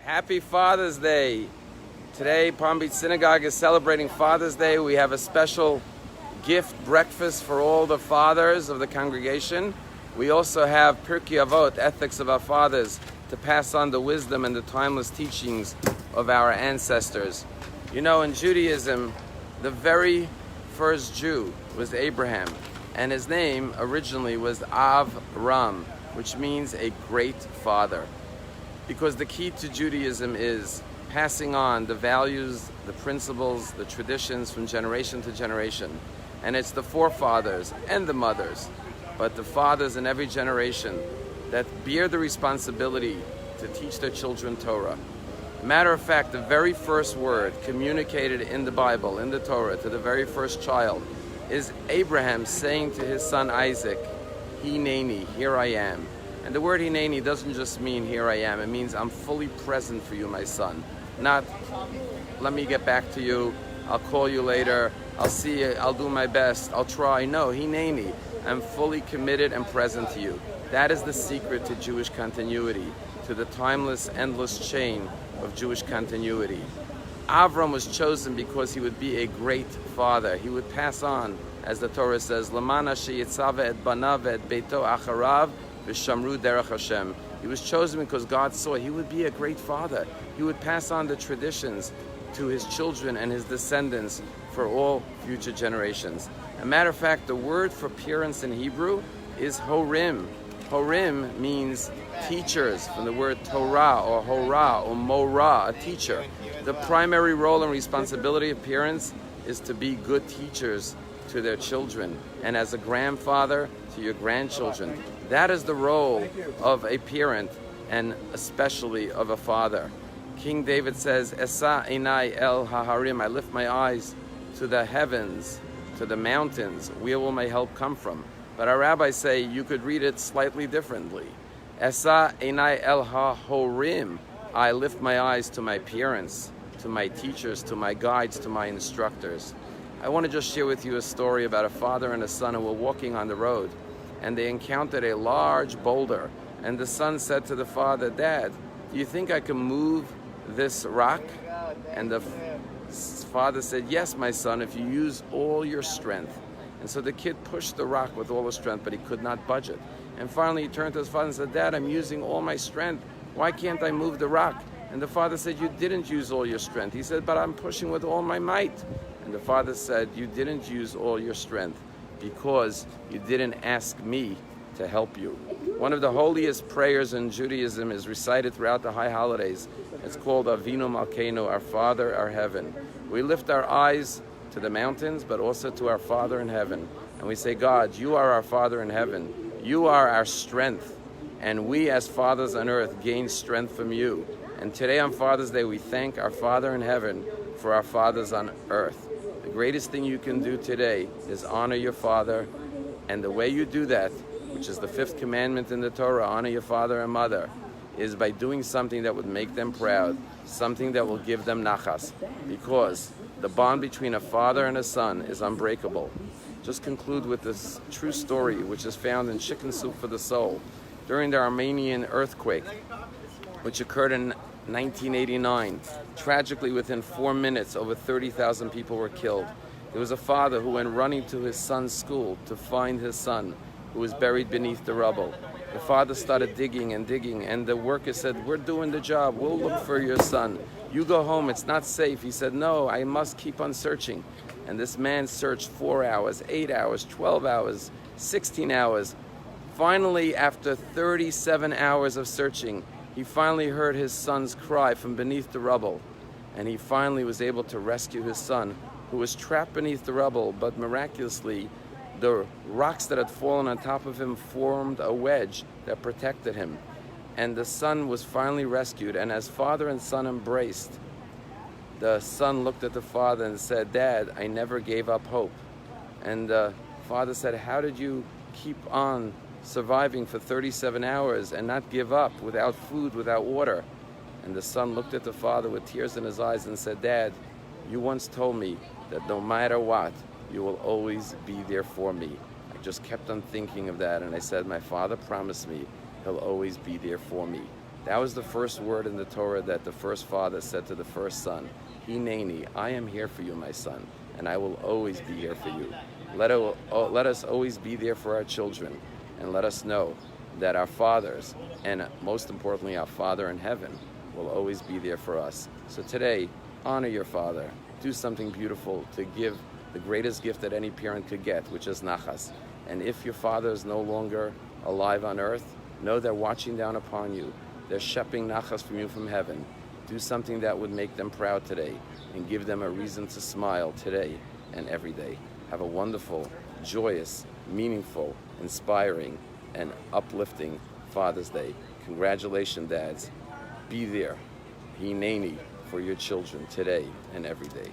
Happy Father's Day. Today, Palm Beach Synagogue is celebrating Father's Day. We have a special gift breakfast for all the fathers of the congregation. We also have Pirkei Avot, Ethics of Our Fathers, to pass on the wisdom and the timeless teachings of our ancestors. You know, in Judaism, the very first Jew was Abraham, and his name originally was Avram, which means a great father. Because the key to Judaism is passing on the values, the principles, the traditions from generation to generation. And it's the forefathers and the mothers, but the fathers in every generation that bear the responsibility to teach their children Torah. Matter of fact, the very first word communicated in the Bible, in the Torah, to the very first child, is Abraham saying to his son Isaac, Hineni, here I am. And the word Hineni doesn't just mean here I am, it means I'm fully present for you, my son. Not, let me get back to you, I'll call you later, I'll see you, I'll do my best, I'll try. No, Hineni, I'm fully committed and present to you. That is the secret to Jewish continuity, to the timeless, endless chain of Jewish continuity. Avram was chosen because he would be a great father. He would pass on, as the Torah says, Lamana sheyitzava et banav et beito acharav v'shamru derech Hashem. He was chosen because God saw he would be a great father. He would pass on the traditions to his children and his descendants for all future generations. As a matter of fact, the word for parents in Hebrew is horim. Horim means teachers, from the word Torah or Horah or Morah, a teacher. The primary role and responsibility of parents is to be good teachers to their children, and as a grandfather to your grandchildren. That is the role of a parent, and especially of a father. King David says, Esa einai el haharim, I lift my eyes to the heavens, to the mountains. Where will my help come from? But our rabbis say you could read it slightly differently. Esa einai el hahorim, I lift my eyes to my parents, to my teachers, to my guides, to my instructors. I want to just share with you a story about a father and a son who were walking on the road, and they encountered a large boulder, and the son said to the father, Dad, do you think I can move this rock? And the father said, yes, my son, if you use all your strength. And so the kid pushed the rock with all his strength, but he could not budge it. And finally he turned to his father and said, Dad, I'm using all my strength. Why can't I move the rock? And the father said, you didn't use all your strength. He said, but I'm pushing with all my might. And the father said, you didn't use all your strength because you didn't ask me to help you. One of the holiest prayers in Judaism is recited throughout the high holidays. It's called Avinu Malkeinu, our Father, our Heaven. We lift our eyes to the mountains, but also to our Father in heaven. And we say, God, you are our Father in heaven. You are our strength. And we as fathers on earth gain strength from you. And today on Father's Day, we thank our Father in heaven for our fathers on earth. The greatest thing you can do today is honor your father. And the way you do that, which is the 5th commandment in the Torah, honor your father and mother, is by doing something that would make them proud, something that will give them nachas, because the bond between a father and a son is unbreakable. Just conclude with this true story, which is found in Chicken Soup for the Soul. During the Armenian earthquake, which occurred in 1989, tragically within 4 minutes, over 30,000 people were killed. There was a father who went running to his son's school to find his son, who was buried beneath the rubble. The father started digging and digging, and the worker said, we're doing the job, we'll look for your son. You go home, it's not safe. He said, no, I must keep on searching. And this man searched 4 hours, 8 hours, 12 hours, 16 hours. Finally, after 37 hours of searching, he finally heard his son's cry from beneath the rubble. And he finally was able to rescue his son, who was trapped beneath the rubble, but miraculously, the rocks that had fallen on top of him formed a wedge that protected him. And the son was finally rescued, and as father and son embraced, the son looked at the father and said, Dad, I never gave up hope. And the father said, how did you keep on surviving for 37 hours and not give up, without food, without water? And the son looked at the father with tears in his eyes and said, Dad, you once told me that no matter what, you will always be there for me. I just kept on thinking of that, and I said, my father promised me he'll always be there for me. That was the first word in the Torah that the first father said to the first son. Hineni, I am here for you, my son, and I will always be here for you. Let us always be there for our children, and let us know that our fathers, and most importantly our Father in heaven, will always be there for us. So today, honor your father. Do something beautiful to give the greatest gift that any parent could get, which is nachas. And if your father is no longer alive on earth, know they're watching down upon you. They're shepping nachas from you from heaven. Do something that would make them proud today and give them a reason to smile today and every day. Have a wonderful, joyous, meaningful, inspiring, and uplifting Father's Day. Congratulations, dads. Be there. Hineni for your children today and every day.